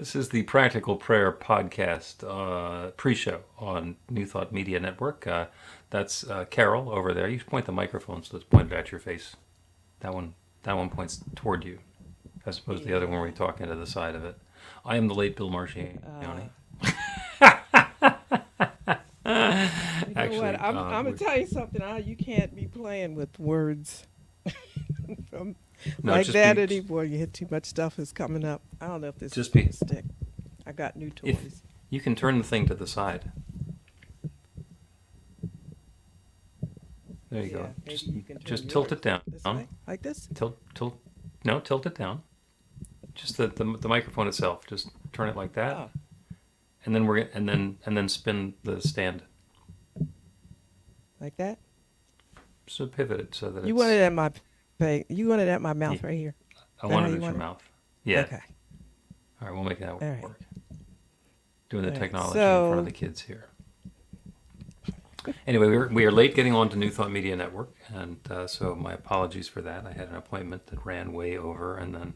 This is the Practical Prayer Podcast pre-show on New Thought Media Network. That's Carol over there. You should point the microphone so it's pointed at your face. That one points toward you, as opposed to the other one where you're talking to the side of it. I am the late Bill Marchiony. Actually, what? I'm gonna tell you something. You can't be playing with words like that anymore. You hit too much stuff is coming up. I don't know if this is going to stick. I got new toys. You can turn the thing to the side. There you go. Just tilt it down. This way? Like this? Tilt it down. Just the microphone itself. Just turn it like that. Oh. And then spin the stand. Like that? So pivot it so that you want it at my mouth right here. I want it at your mouth. Yeah. Okay. All right, we'll make that work. Right. Doing the technology in front of the kids here. Anyway, we are late getting on to New Thought Media Network, and so my apologies for that. I had an appointment that ran way over, and then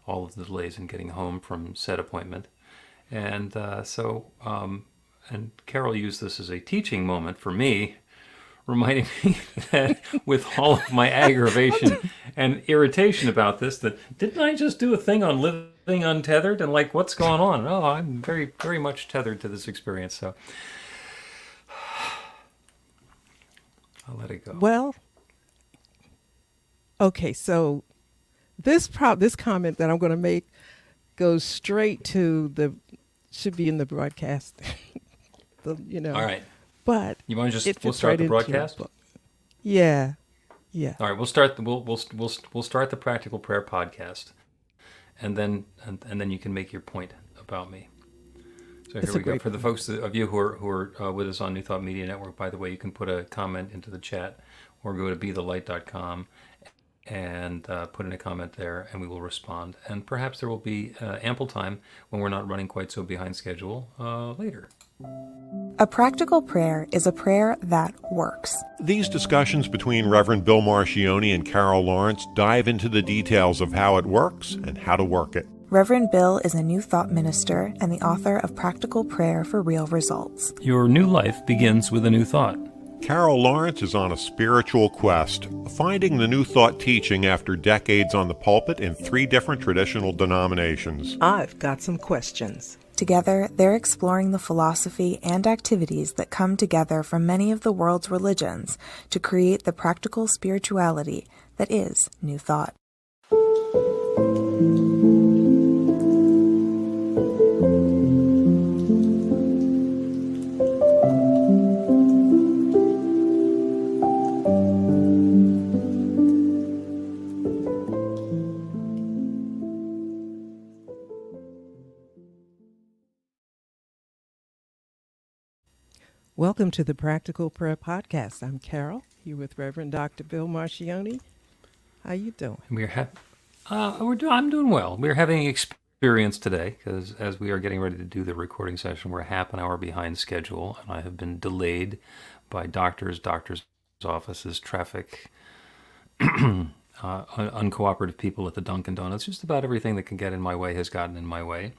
all of the delays in getting home from said appointment. And and Carol used this as a teaching moment for me, reminding me that with all of my aggravation and irritation about this, that didn't I just do a thing on living untethered and like what's going on? Oh, I'm very, very much tethered to this experience, so I'll let it go. Well, okay, so this comment that I'm going to make goes straight to should be in the broadcast. All right. But you want to we'll start the broadcast? Yeah. All right, we'll start the Practical Prayer Podcast, and then you can make your point about me. So here we go. For the folks of you who are with us on New Thought Media Network, by the way, you can put a comment into the chat or go to bethelight.com and put in a comment there, and we will respond. And perhaps there will be ample time when we're not running quite so behind schedule later. A practical prayer is a prayer that works. These discussions between Reverend Bill Marchiony and Carol Lawrence dive into the details of how it works and how to work it. Reverend Bill is a New Thought minister and the author of Practical Prayer for Real Results. Your new life begins with a new thought. Carol Lawrence is on a spiritual quest, finding the New Thought teaching after decades on the pulpit in 3 different traditional denominations. I've got some questions. Together, they're exploring the philosophy and activities that come together from many of the world's religions to create the practical spirituality that is New Thought. Welcome to the Practical Prayer Podcast. I'm Carol, here with Reverend Dr. Bill Marchiony. How you doing? I'm doing well. We're having an experience today because as we are getting ready to do the recording session, we're half an hour behind schedule, and I have been delayed by doctors' offices, traffic, uncooperative people at the Dunkin' Donuts. Just about everything that can get in my way has gotten in my way.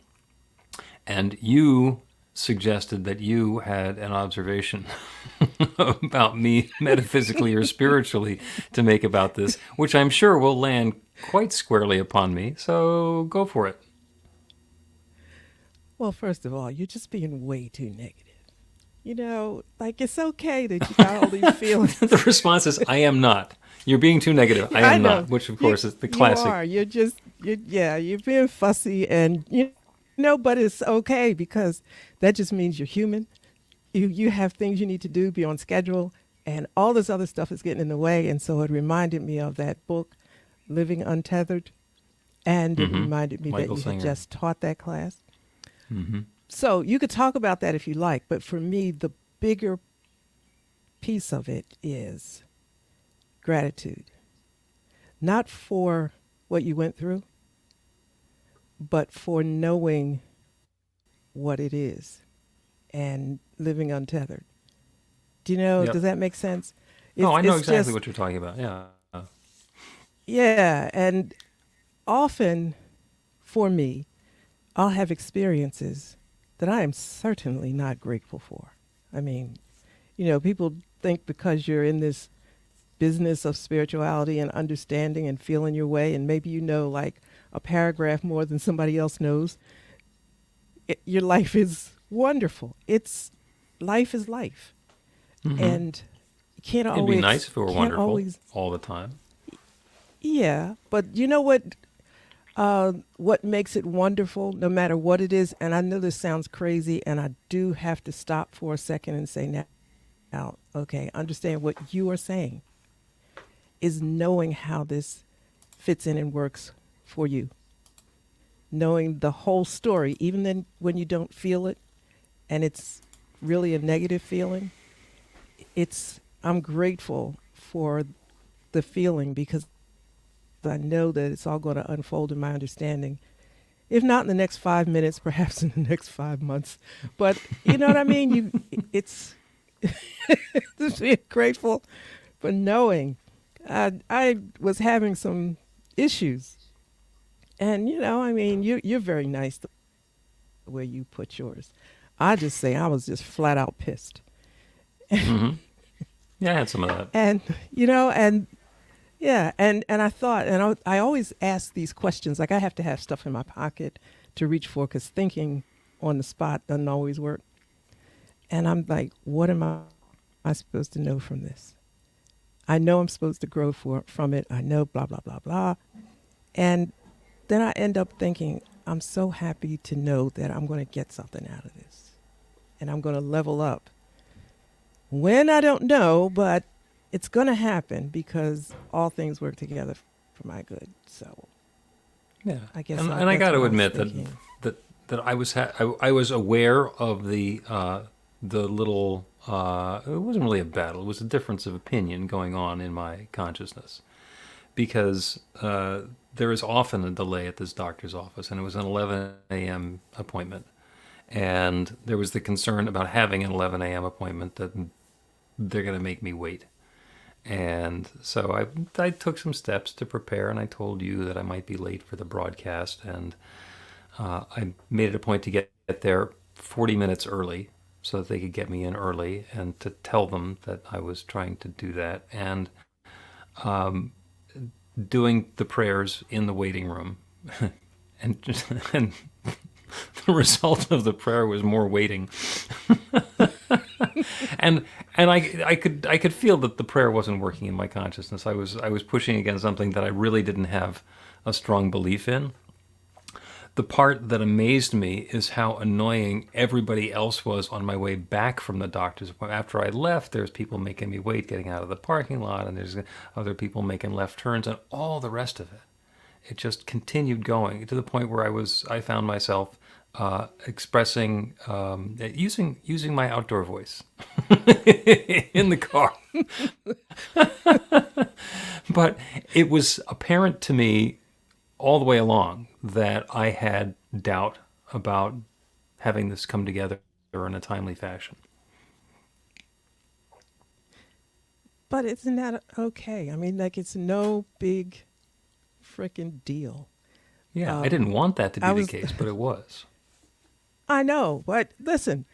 And you suggested that you had an observation about me metaphysically or spiritually to make about this, which I'm sure will land quite squarely upon me. So go for it. Well, first of all, you're just being way too negative. It's okay that you got all these feelings. The response is, I am not. You're being too negative. I am not, which of course is the classic. You are. You're being fussy and but it's okay because that just means you're human. You have things you need to do, be on schedule, and all this other stuff is getting in the way. And so it reminded me of that book, Living Untethered, and it reminded me Michael that you Singer had just taught that class. Mm-hmm. So you could talk about that if you like, but for me, the bigger piece of it is gratitude. Not for what you went through, but for knowing what it is and living untethered. Do you know, Does that make sense? I know exactly what you're talking about. Yeah. Yeah, and often for me, I'll have experiences that I am certainly not grateful for. I mean, people think because you're in this business of spirituality and understanding and feeling your way, and maybe like a paragraph more than somebody else knows, your life is wonderful. Life is life. Mm-hmm. And you can't It'd always... be nice if it were can't wonderful always, all the time. yeah, but you know what makes it wonderful, no matter what it is, and I know this sounds crazy, and I do have to stop for a second and say now, okay, understand what you are saying is knowing how this fits in and works for you. Knowing the whole story, even then when you don't feel it, and it's really a negative feeling, I'm grateful for the feeling, because I know that it's all going to unfold in my understanding. If not in the next 5 minutes, perhaps in the next 5 months. But you know what I mean? It's just being grateful for knowing. I was having some issues. And, you're very nice the way you put yours. I just say I was just flat out pissed. Mm-hmm. Yeah, I had some of that. And, yeah, and I thought, and I always ask these questions, like I have to have stuff in my pocket to reach for, because thinking on the spot doesn't always work. And I'm like, what am I supposed to know from this? I know I'm supposed to grow from it. I know blah, blah, blah, blah. And then I end up thinking, I'm so happy to know that I'm going to get something out of this. And I'm going to level up. When, I don't know, but it's going to happen, because all things work together for my good. So, yeah, I guess. And I got to admit that I was aware of the little. It wasn't really a battle. It was a difference of opinion going on in my consciousness, because there is often a delay at this doctor's office, and it was an 11 a.m. appointment, and there was the concern about having an 11 a.m. appointment that they're going to make me wait. And so I took some steps to prepare, and I told you that I might be late for the broadcast, and I made it a point to get there 40 minutes early so that they could get me in early, and to tell them that I was trying to do that, and doing the prayers in the waiting room. and the result of the prayer was more waiting. and I could feel that the prayer wasn't working in my consciousness. I was pushing against something that I really didn't have a strong belief in. The part that amazed me is how annoying everybody else was on my way back from the doctor's appointment. After I left, there's people making me wait getting out of the parking lot, and there's other people making left turns, and all the rest of it. It just continued going to the point where I found myself expressing, using my outdoor voice in the car. But it was apparent to me all the way along that I had doubt about having this come together in a timely fashion. But isn't that okay? I mean, like, it's no big freaking deal. Yeah, I didn't want that to be the case, but it was. I know, but listen,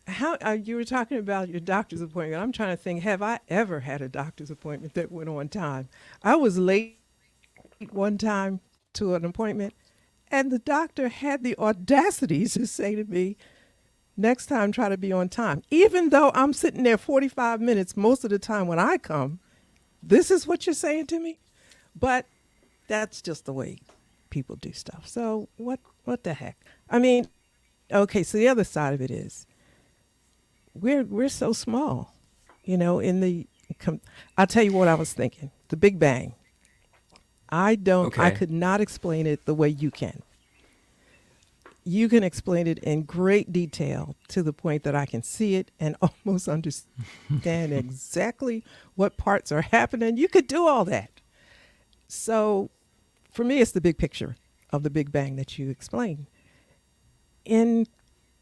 how you were talking about your doctor's appointment. I'm trying to think, have I ever had a doctor's appointment that went on time? I was late one time to an appointment, and the doctor had the audacity to say to me, next time try to be on time. Even though I'm sitting there 45 minutes most of the time when I come, this is what you're saying to me? But that's just the way people do stuff. So what the heck? I mean, okay, so the other side of it is we're so small, I'll tell you what I was thinking. The Big Bang. I could not explain it the way you can. You can explain it in great detail to the point that I can see it and almost understand exactly what parts are happening. You could do all that. So for me, it's the big picture of the Big Bang that you explained. In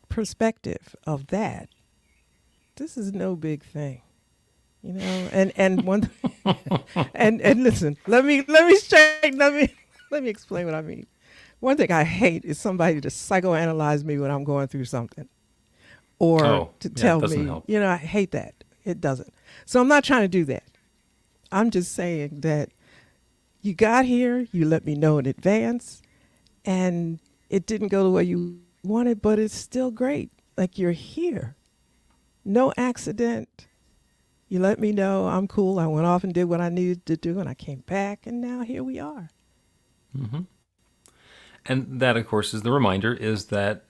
perspective of that, this is no big thing, and one, and listen, let me explain what I mean. One thing I hate is somebody to psychoanalyze me when I'm going through something, or Oh, to yeah, it tell doesn't me, help. I hate that. It doesn't. So I'm not trying to do that. I'm just saying that you got here, you let me know in advance, and it didn't go the way you wanted, but it's still great. Like, you're here. No accident. You let me know I'm cool. I went off and did what I needed to do, and I came back, and now here we are. Hmm. And that, of course, is the reminder is that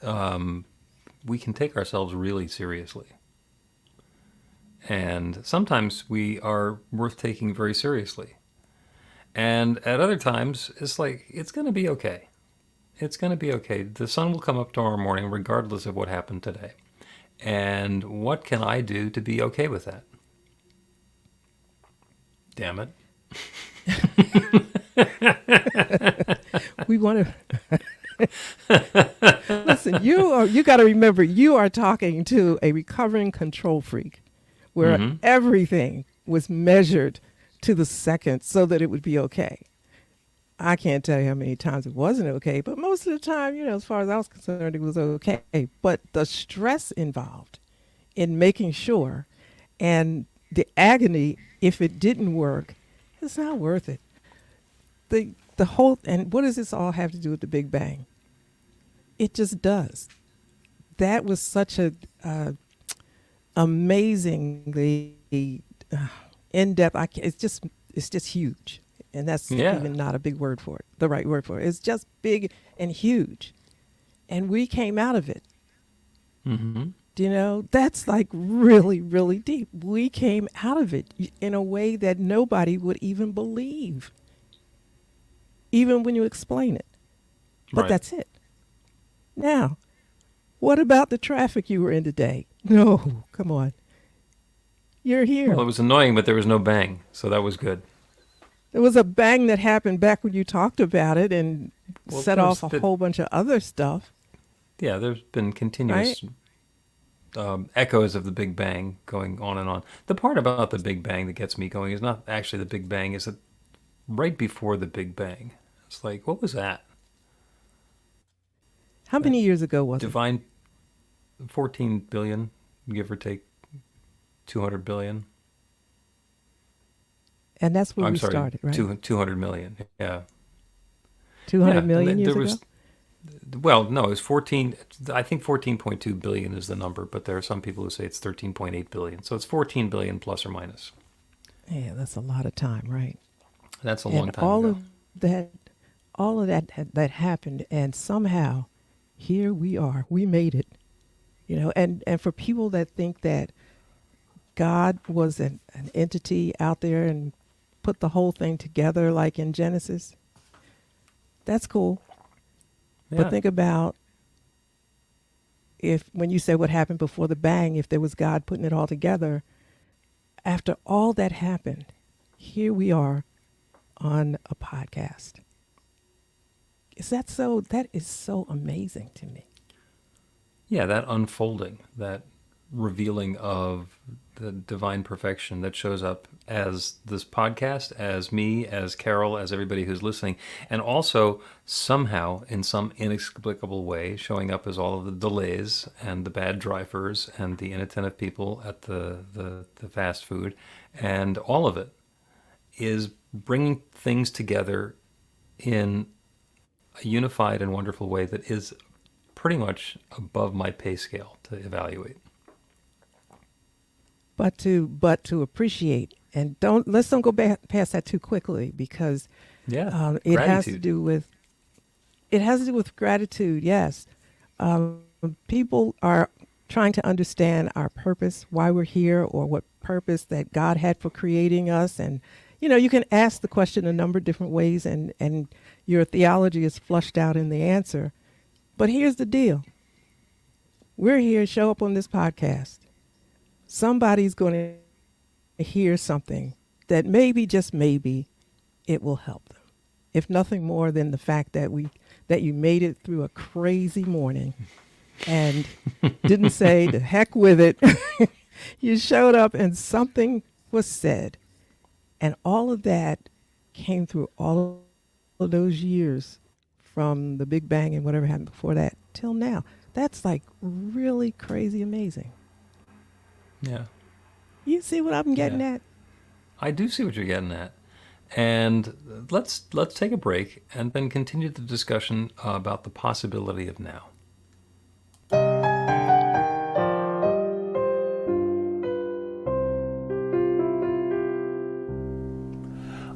we can take ourselves really seriously. And sometimes we are worth taking very seriously. And at other times, it's like, it's going to be okay. It's going to be okay. The sun will come up tomorrow morning, regardless of what happened today. And what can I do to be okay with that? Damn it. We want to listen. You got to remember, you are talking to a recovering control freak, where everything was measured to the second so that it would be okay. I can't tell you how many times it wasn't okay, but most of the time, as far as I was concerned, it was okay. But the stress involved in making sure, and the agony if it didn't work, it's not worth it. The whole, and what does this all have to do with the Big Bang? It just does. That was such a amazingly in-depth. It's just huge, and that's Yeah. even not a big word for it. The right word for it. It's just big and huge, and we came out of it. Hmm. That's like really, really deep. We came out of it in a way that nobody would even believe, even when you explain it. But Right. that's it. Now, what about the traffic you were in today? No, come on. You're here. Well, it was annoying, but there was no bang, so that was good. There was a bang that happened back when you talked about it and Well, set there's off a whole bunch of other stuff, Yeah, there's been continuous echoes of the Big Bang going on and on. The part about the Big Bang that gets me going is not actually the Big Bang, is that right before the Big Bang. It's like, what was that? How many years ago was it? Divine 14 billion, give or take 200 billion. And that's where I'm we sorry, started, right? 200 million. Yeah. 200 Yeah, million years there ago? was, well, no, it was 14. I think 14.2 billion is the number, but there are some people who say it's 13.8 billion. So it's 14 billion plus or minus. Yeah, that's a lot of time, right? That's a long And time all ago. of that, that happened, and somehow here we are. We made it. And for people that think that God was an entity out there and put the whole thing together like in Genesis, that's cool. Yeah. But think about, when you say what happened before the bang, if there was God putting it all together, after all that happened, here we are on a podcast. That is so amazing to me. Yeah, that unfolding, that revealing of the divine perfection that shows up as this podcast, as me, as Carol, as everybody who's listening, and also somehow, in some inexplicable way, showing up as all of the delays and the bad drivers and the inattentive people at the fast food, and all of it is bringing things together in a unified and wonderful way that is pretty much above my pay scale to evaluate. But to appreciate, and let's don't go past that too quickly, because Yeah, it has to gratitude. do with gratitude. Yes, people are trying to understand our purpose, why we're here, or what purpose that God had for creating us. And you can ask the question a number of different ways, and your theology is flushed out in the answer. But here's the deal: we're here, show up on this podcast. Somebody's going to hear something that maybe, just maybe, it will help them. If nothing more than the fact that you made it through a crazy morning and didn't say the heck with it. You showed up and something was said. And all of that came through all of those years from the Big Bang and whatever happened before that till now. That's like really crazy amazing. Yeah. You see what I'm getting Yeah. at? I do see what you're getting at. And let's take a break and then continue the discussion about the possibility of now.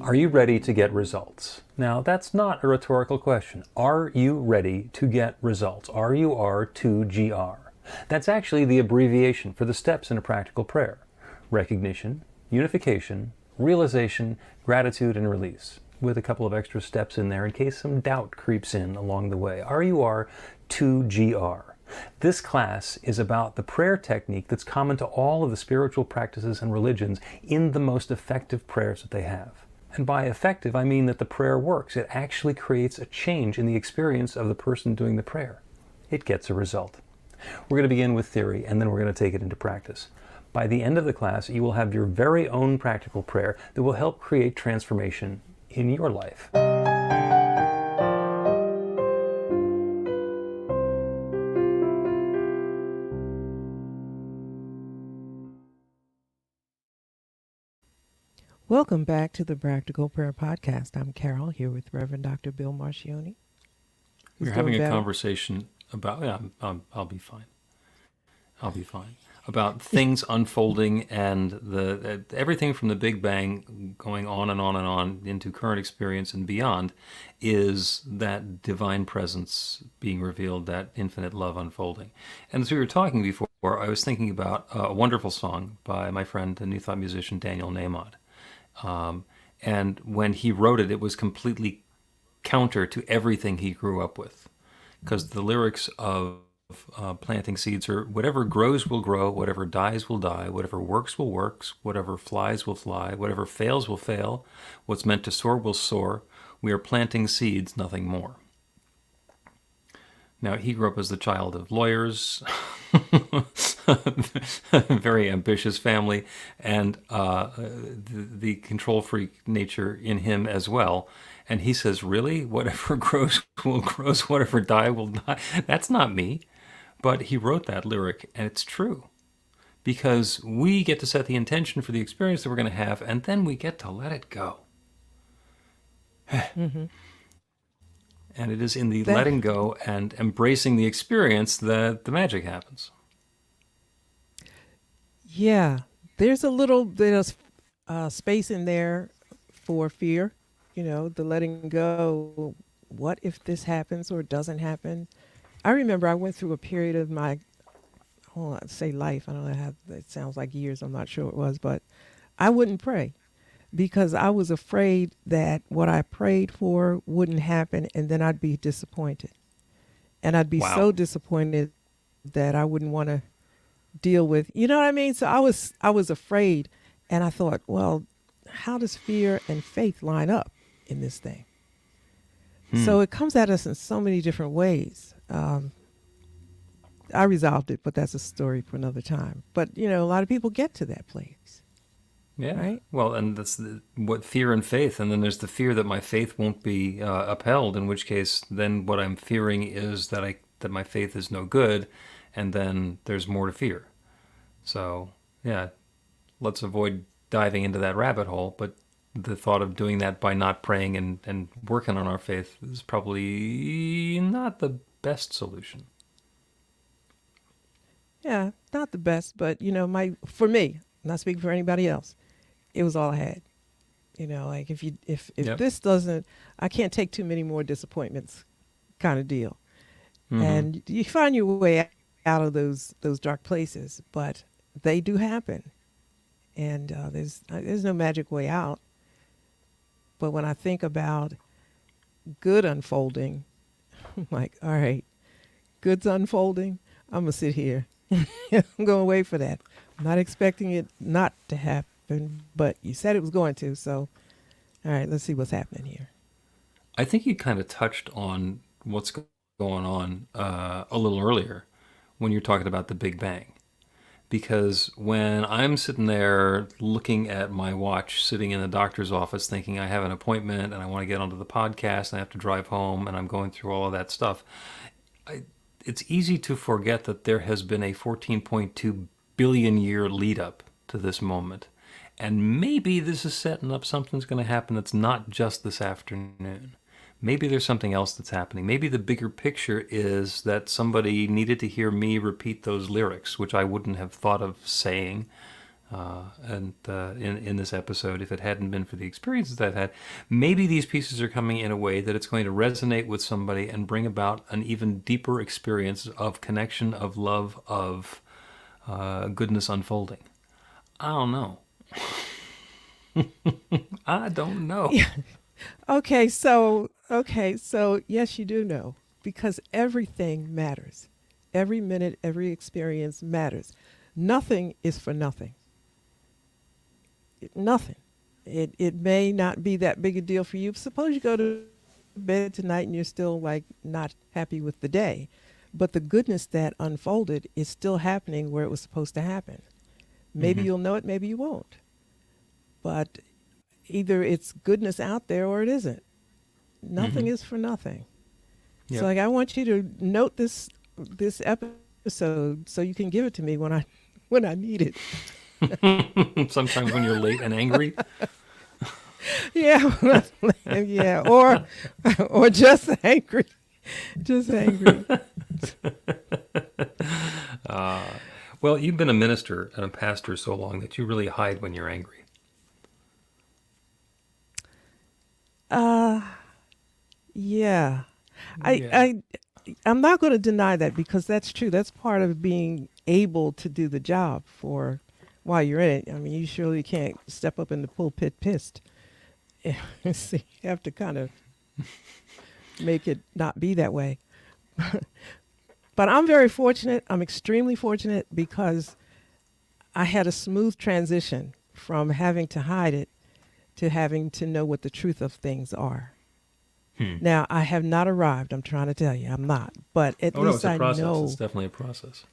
Are you ready to get results? Now, that's not a rhetorical question. Are you ready to get results? RUR2GR. That's actually the abbreviation for the steps in a practical prayer: recognition, unification, realization, gratitude, and release, with a couple of extra steps in there in case some doubt creeps in along the way. RUR2GR. This class is about the prayer technique that's common to all of the spiritual practices and religions in the most effective prayers that they have. And by effective, I mean that the prayer works. It actually creates a change in the experience of the person doing the prayer. It gets a result. We're going to begin with theory, and then we're going to take it into practice. By the end of the class, you will have your very own practical prayer that will help create transformation in your life. Welcome back to the Practical Prayer Podcast. I'm Carol, here with Reverend Dr. Bill Marchiony. We're having a conversation about, I'll be fine. I'll be fine. About things unfolding and the everything from the Big Bang going on and on and on into current experience and beyond is that divine presence being revealed, that infinite love unfolding. And as we were talking before, I was thinking about a wonderful song by my friend, the New Thought musician Daniel Nahmod. And when he wrote it, it was completely counter to everything he grew up with, because the lyrics of planting seeds are: whatever grows will grow, whatever dies will die, whatever works will work, whatever flies will fly, whatever fails will fail, what's meant to soar will soar. We are planting seeds, nothing more. Now, he grew up as the child of lawyers, very ambitious family, and the control freak nature in him as well. And he says, really? Whatever grows will grow, whatever die will die. That's not me. But he wrote that lyric, and it's true. Because we get to set the intention for the experience that we're going to have, and then we get to let it go. Mm-hmm. And it is in the letting go and embracing the experience that the magic happens. Yeah, there's a little bit of space in there for fear, the letting go. What if this happens or doesn't happen? I remember I went through a period of my, say life. I don't know how that sounds like years. I'm not sure it was, but I wouldn't pray because I was afraid that what I prayed for wouldn't happen, and then I'd be disappointed. And I'd be so disappointed that I wouldn't want to deal with, you know what I mean? So I was afraid, and I thought, well, how does fear and faith line up in this thing? So it comes at us in so many different ways. I resolved it, but that's a story for another time. But, a lot of people get to that place. Yeah. Right? Well, and that's what fear and faith. And then there's the fear that my faith won't be upheld, in which case then what I'm fearing is that my faith is no good, and then there's more to fear. So, yeah, let's avoid diving into that rabbit hole. But the thought of doing that by not praying and working on our faith is probably not the best solution. Yeah, not the best, but, for me, I'm not speaking for anybody else, it was all I had. Like if this doesn't, I can't take too many more disappointments kind of deal. Mm-hmm. And you find your way out of those dark places, but they do happen. And there's no magic way out. But when I think about good unfolding, I'm like, all right, good's unfolding. I'm going to sit here. I'm going to wait for that. I'm not expecting it not to happen, but you said it was going to. So, all right, let's see what's happening here. I think you kind of touched on what's going on a little earlier when you're talking about the Big Bang. because when I'm sitting there looking at my watch, sitting in the doctor's office thinking I have an appointment and I want to get onto the podcast and I have to drive home and I'm going through all of that stuff, it's easy to forget that there has been a 14.2 billion year lead up to this moment. And maybe this is setting up something's going to happen that's not just this afternoon. Maybe there's something else that's happening. Maybe the bigger picture is that somebody needed to hear me repeat those lyrics, which I wouldn't have thought of saying in this episode if it hadn't been for the experiences I've had. Maybe these pieces are coming in a way that it's going to resonate with somebody and bring about an even deeper experience of connection, of love, of goodness unfolding. I don't know. I don't know. Yeah. Okay, so yes, you do know, because everything matters. Every minute, every experience matters. Nothing is for nothing. Nothing. It may not be that big a deal for you. Suppose you go to bed tonight and you're still like not happy with the day, but the goodness that unfolded is still happening where it was supposed to happen. Maybe you'll know it, maybe you won't. But either it's goodness out there or it isn't. Nothing is for nothing. Yep. So like I want you to note this episode so you can give it to me when I need it. Sometimes when you're late and angry. Yeah. Yeah. Or just angry. Just angry. Well, you've been a minister and a pastor so long that you really hide when you're angry. Yeah. I'm not going to deny that, because that's true. That's part of being able to do the job for while you're in it. I mean, you surely can't step up in the pulpit pissed. So you have to kind of make it not be that way. But I'm very fortunate. I'm extremely fortunate, because I had a smooth transition from having to hide it to having to know what the truth of things are. Now, I have not arrived. I'm trying to tell you, I'm not. But at least it's a I process. know. It's definitely a process.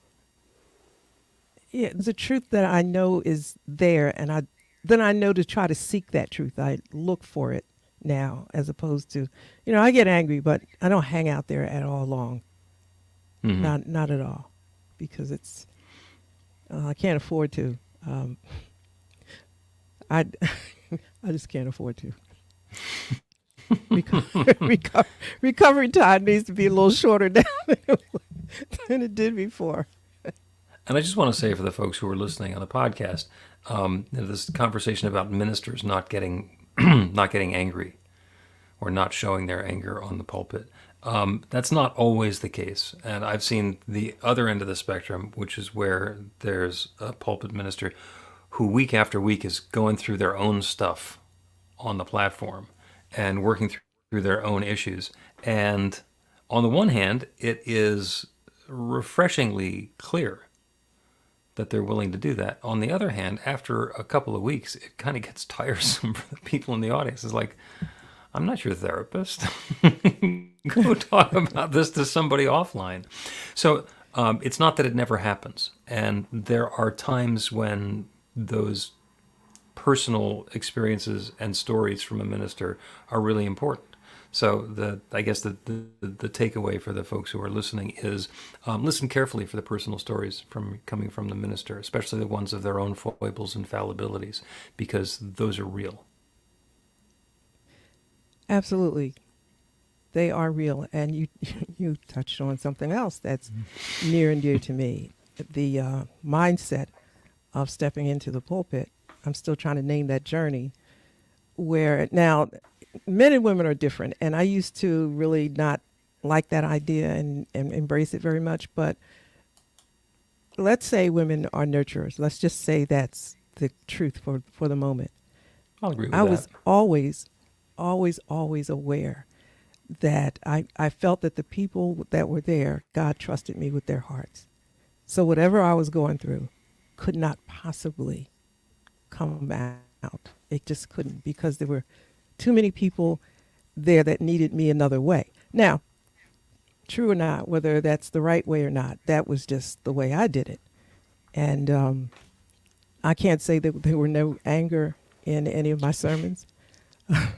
Yeah, the truth that I know is there, and then I know to try to seek that truth. I look for it now, as opposed to, I get angry, but I don't hang out there at all long. Not at all, because it's I can't afford to. I just can't afford to. Recovery time needs to be a little shorter now than it did before. And I just want to say for the folks who are listening on the podcast, this conversation about ministers not getting not getting angry or not showing their anger on the pulpit, that's not always the case. And I've seen the other end of the spectrum, which is where there's a pulpit minister who week after week is going through their own stuff on the platform and working through their own issues. And on the one hand, it is refreshingly clear that they're willing to do that. On the other hand, after a couple of weeks, it kind of gets tiresome for the people in the audience. It's like, I'm not your therapist. Go talk about this to somebody offline. So it's not that it never happens. And there are times when those personal experiences and stories from a minister are really important. So I guess the takeaway for the folks who are listening is listen carefully for the personal stories coming from the minister, especially the ones of their own foibles and fallibilities, because those are real. Absolutely. They are real. And you touched on something else that's near and dear to me. The mindset of stepping into the pulpit. I'm still trying to name that journey, where now men and women are different. And I used to really not like that idea and embrace it very much. But let's say women are nurturers. Let's just say that's the truth for the moment. I'll agree with that. I was always aware that I felt that the people that were there, God trusted me with their hearts. So whatever I was going through could not possibly come out. It just couldn't, because there were too many people there that needed me another way. Now, true or not, whether that's the right way or not, that was just the way I did it. And I can't say that there were no anger in any of my sermons. I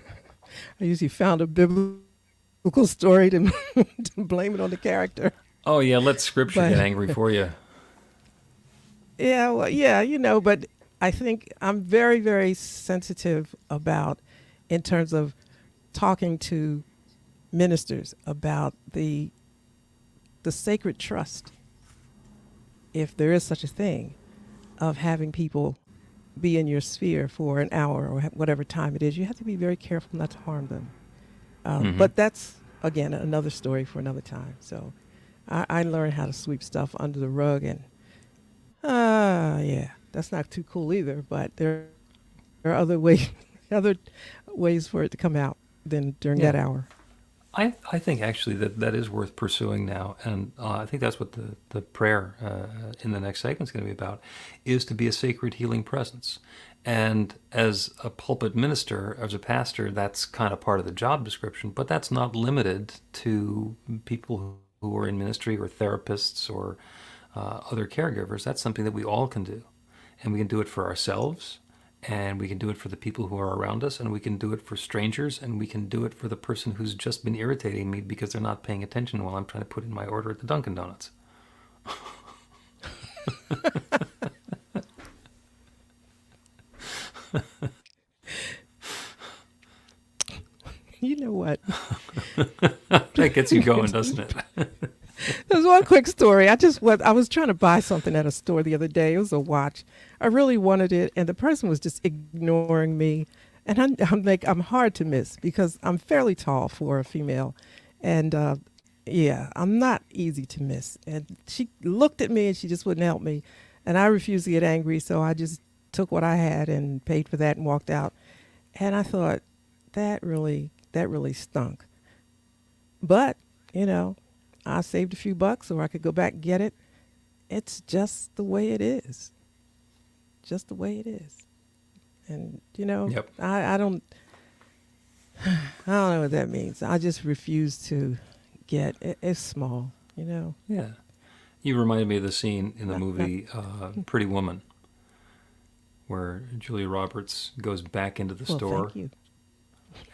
usually found a biblical story to, to blame it on the character. Oh, yeah, let Scripture But- get angry for you. Yeah, well, yeah, but I think I'm very, very sensitive about, in terms of talking to ministers about the sacred trust, if there is such a thing, of having people be in your sphere for an hour or whatever time it is. You have to be very careful not to harm them. But that's, again, another story for another time. So I learned how to sweep stuff under the rug, and yeah, that's not too cool either. But there are other ways for it to come out than during Yeah. that hour. I think actually that is worth pursuing now, and I think that's what the prayer in the next segment is going to be about, is to be a sacred healing presence. And as a pulpit minister, as a pastor, that's kind of part of the job description, but that's not limited to people who are in ministry or therapists or other caregivers. That's something that we all can do, and we can do it for ourselves, and we can do it for the people who are around us, and we can do it for strangers, and we can do it for the person who's just been irritating me because they're not paying attention while I'm trying to put in my order at the Dunkin' Donuts. You know what? That gets you going, doesn't it? There's one quick story. I was trying to buy something at a store the other day. It was a watch. I really wanted it, and the person was just ignoring me. And I'm hard to miss because I'm fairly tall for a female, and yeah, I'm not easy to miss. And she looked at me and she just wouldn't help me, and I refused to get angry, so I just took what I had and paid for that and walked out. And I thought that really stunk. But I saved a few bucks, or I could go back and get it. It's just the way it is. Just the way it is. And, Yep. I don't know what that means. I just refuse to get it. It's small, Yeah. You reminded me of the scene in the movie Pretty Woman, where Julia Roberts goes back into the Well, store thank you.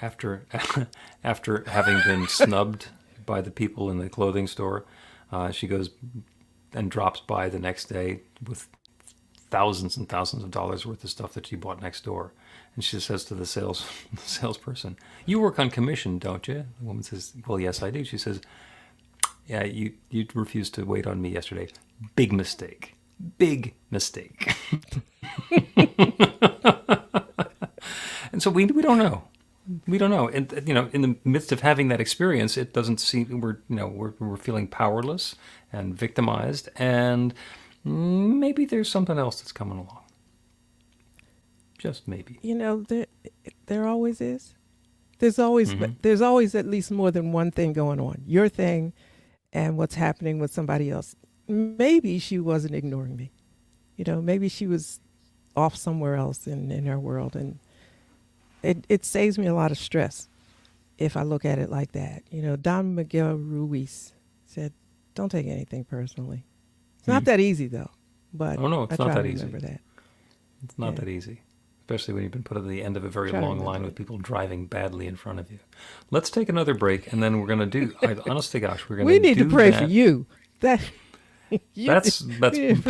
after having been snubbed by the people in the clothing store. She goes and drops by the next day with thousands and thousands of dollars worth of stuff that she bought next door. And she says to the salesperson, "You work on commission, don't you?" The woman says, "Well, yes, I do." She says, "Yeah, you refused to wait on me yesterday. Big mistake. Big mistake." And so we don't know. We don't know. And in the midst of having that experience, it doesn't seem we're feeling powerless and victimized, and maybe there's something else that's coming along. Just maybe. There always is. There's always at least more than one thing going on. Your thing and what's happening with somebody else. Maybe she wasn't ignoring me. Maybe she was off somewhere else in her world, and it saves me a lot of stress if I look at it like that. Don Miguel Ruiz said, "Don't take anything personally." It's not that easy, though. But Oh, no, it's I not try that to easy. remember that. It's not Yeah. that easy, especially when you've been put at the end of a very Try to long remember line it. with people driving badly in front of you. Let's take another break, and then we're going to do. Honest to gosh, we're going to. We need to pray that. for you. That That's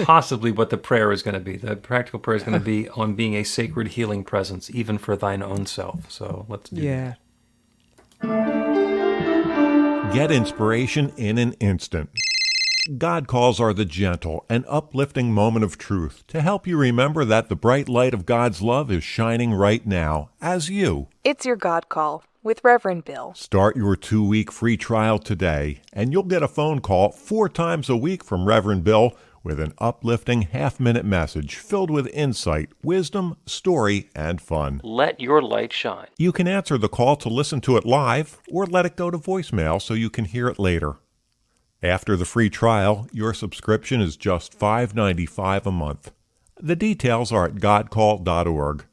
possibly what the prayer is going to be. The practical prayer is going to be on being a sacred healing presence, even for thine own self. So let's do Yeah. that. Get inspiration in an instant. God calls are the gentle and uplifting moment of truth to help you remember that the bright light of God's love is shining right now as you It's your God Call with Reverend Bill. start your 2-week free trial today, and you'll get a phone call 4 times a week from Reverend Bill with an uplifting half-minute message filled with insight, wisdom, story, and fun. Let your light shine. You can answer the call to listen to it live or let it go to voicemail so you can hear it later. After the free trial, your subscription is just $5.95 a month. The details are at godcall.org.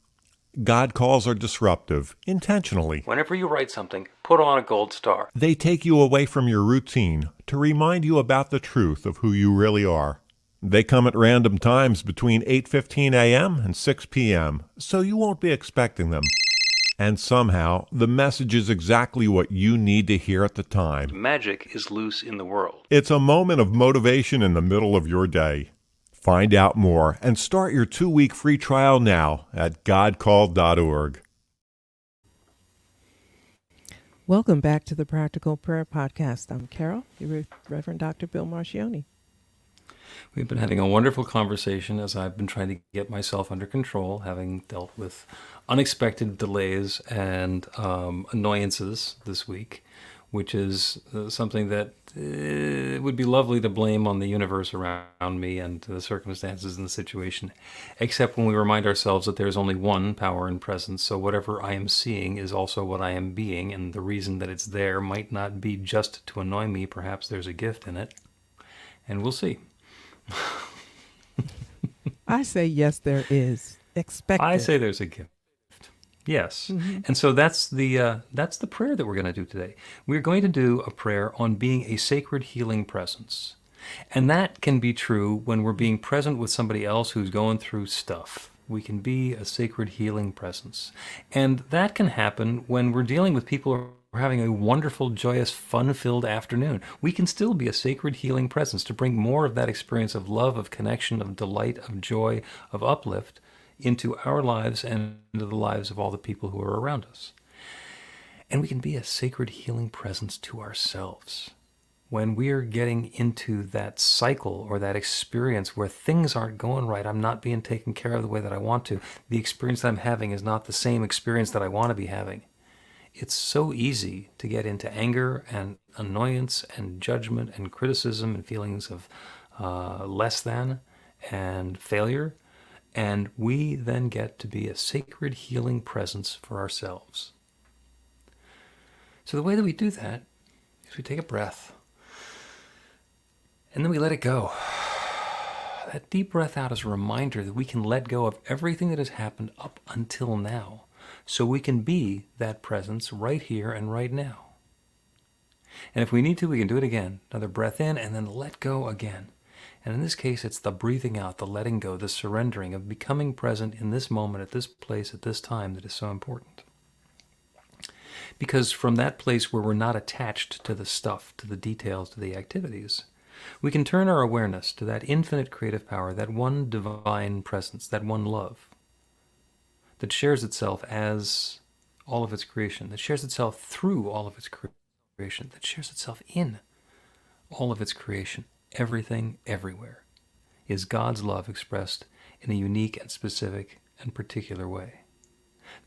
God calls are disruptive, intentionally. Whenever you write something, put on a gold star. They take you away from your routine to remind you about the truth of who you really are. They come at random times between 8:15 a.m. and 6 p.m., so you won't be expecting them. And somehow, the message is exactly what you need to hear at the time. Magic is loose in the world. It's a moment of motivation in the middle of your day. Find out more and start your 2-week free trial now at godcalled.org. Welcome back to the Practical Prayer Podcast. I'm Carol, your Reverend Dr. Bill Marchiony. We've been having a wonderful conversation as I've been trying to get myself under control, having dealt with unexpected delays and annoyances this week, which is something that it would be lovely to blame on the universe around me and the circumstances and the situation, except when we remind ourselves that there's only one power and presence, so whatever I am seeing is also what I am being, and the reason that it's there might not be just to annoy me. Perhaps there's a gift in it, and we'll see. I say yes, there is. Expect I it. say there's a gift. Yes. And so that's the prayer that we're going to do today. We're going to do a prayer on being a sacred healing presence. And that can be true when we're being present with somebody else who's going through stuff. We can be a sacred healing presence. And that can happen when we're dealing with people who are having a wonderful, joyous, fun-filled afternoon. We can still be a sacred healing presence to bring more of that experience of love, of connection, of delight, of joy, of uplift into our lives and into the lives of all the people who are around us. And we can be a sacred healing presence to ourselves. When we're getting into that cycle or that experience where things aren't going right, I'm not being taken care of the way that I want to, the experience that I'm having is not the same experience that I want to be having. It's so easy to get into anger and annoyance and judgment and criticism and feelings of less than and failure. And we then get to be a sacred healing presence for ourselves. So the way that we do that is we take a breath and then we let it go. That deep breath out is a reminder that we can let go of everything that has happened up until now, so we can be that presence right here and right now. And if we need to, we can do it again. Another breath in and then let go again. And in this case, it's the breathing out, the letting go, the surrendering of becoming present in this moment, at this place, at this time that is so important. Because from that place where we're not attached to the stuff, to the details, to the activities, we can turn our awareness to that infinite creative power, that one divine presence, that one love, that shares itself as all of its creation, that shares itself through all of its creation, that shares itself in all of its creation. Everything, everywhere, is God's love expressed in a unique and specific and particular way.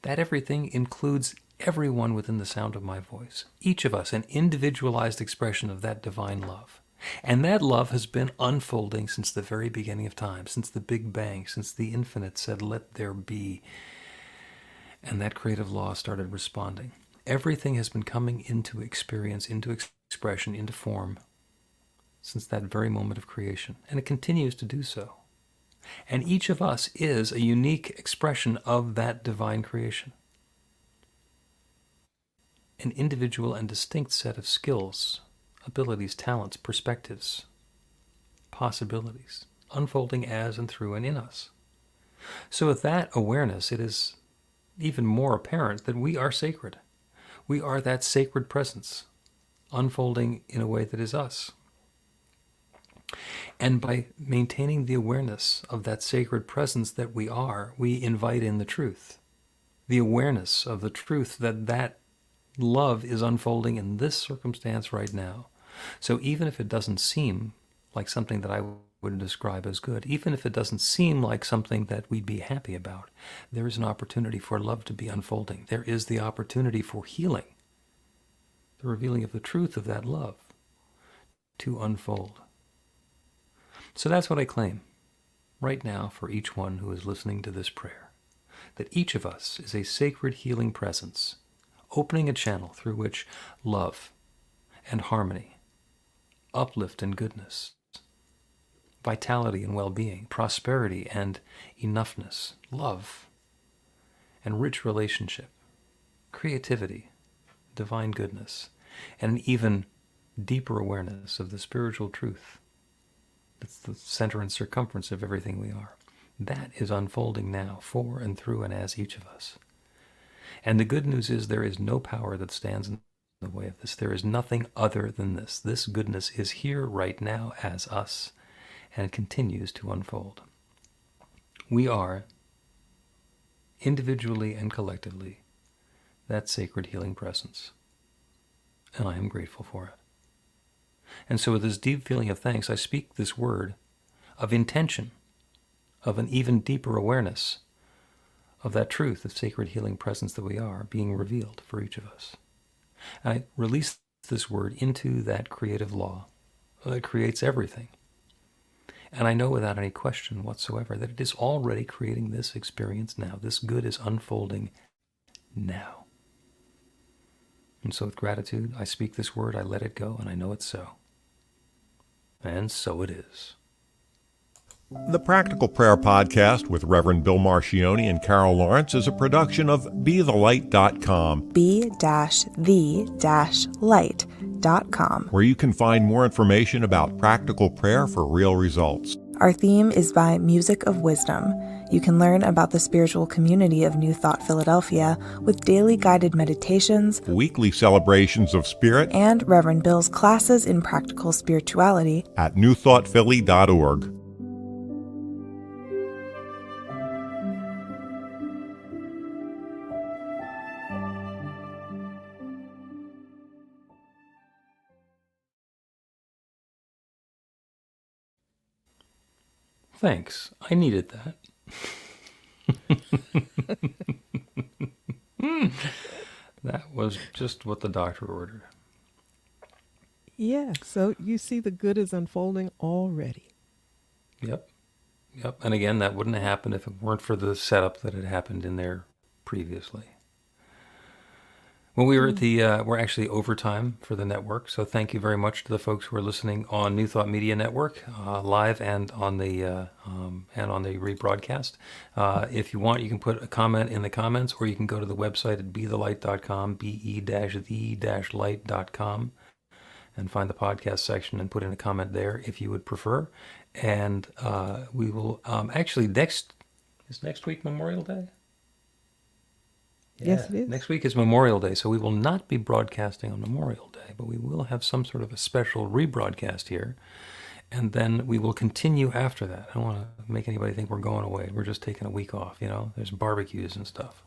That everything includes everyone within the sound of my voice, each of us an individualized expression of that divine love. And that love has been unfolding since the very beginning of time, since the Big Bang, since the infinite said, "Let there be." And that creative law started responding. Everything has been coming into experience, into expression, into form, since that very moment of creation, and it continues to do so. And each of us is a unique expression of that divine creation. An individual and distinct set of skills, abilities, talents, perspectives, possibilities, unfolding as and through and in us. So with that awareness, it is even more apparent that we are sacred. We are that sacred presence, unfolding in a way that is us. And by maintaining the awareness of that sacred presence that we are, we invite in the truth. The awareness of the truth that that love is unfolding in this circumstance right now. So even if it doesn't seem like something that I would describe as good, even if it doesn't seem like something that we'd be happy about, there is an opportunity for love to be unfolding. There is the opportunity for healing, the revealing of the truth of that love to unfold. So that's what I claim right now for each one who is listening to this prayer, that each of us is a sacred healing presence, opening a channel through which love and harmony, uplift and goodness, vitality and well-being, prosperity and enoughness, love and rich relationship, creativity, divine goodness, and an even deeper awareness of the spiritual truth It's the center and circumference of everything we are. That is unfolding now for and through and as each of us. And the good news is there is no power that stands in the way of this. There is nothing other than this. This goodness is here right now as us and continues to unfold. We are, individually and collectively, that sacred healing presence. And I am grateful for it. And so with this deep feeling of thanks, I speak this word of intention, of an even deeper awareness of that truth of sacred healing presence that we are being revealed for each of us. And I release this word into that creative law that creates everything. And I know without any question whatsoever that it is already creating this experience now. This good is unfolding now. And so with gratitude, I speak this word, I let it go, and I know it's so. And so it is. The Practical Prayer Podcast with Reverend Bill Marchiony and Carol Lawrence is a production of BeTheLight.com. be-the-light.com. Where you can find more information about practical prayer for real results. Our theme is by Music of Wisdom. You can learn about the spiritual community of New Thought Philadelphia with daily guided meditations, Weekly celebrations of spirit, and Reverend Bill's classes in practical spirituality at newthoughtphilly.org. Thanks. I needed that. That was just what the doctor ordered. Yeah, so you see the good is unfolding already. Yep. And again, that wouldn't have happened if it weren't for the setup that had happened in there previously. Well, we were at we're actually overtime for the network, so thank you very much to the folks who are listening on New Thought Media Network, live and on the rebroadcast. If you want, you can put a comment in the comments, or you can go to the website at BeTheLight.com, be-the-light.com, and find the podcast section and put in a comment there if you would prefer. And we will actually next week Memorial Day? Yes, it is. Next week is Memorial Day, so we will not be broadcasting on Memorial Day, but we will have some sort of a special rebroadcast here, and then we will continue after that. I don't want to make anybody think we're going away. We're just taking a week off, There's barbecues and stuff.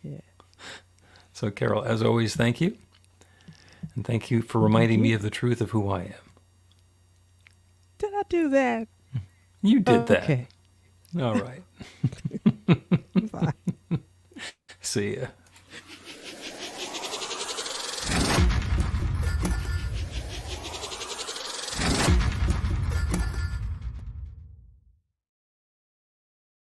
Yeah. So, Carol, as always, thank you. And thank you for reminding me of the truth of who I am. Did I do that? You did that. Okay. All right. Bye. See ya.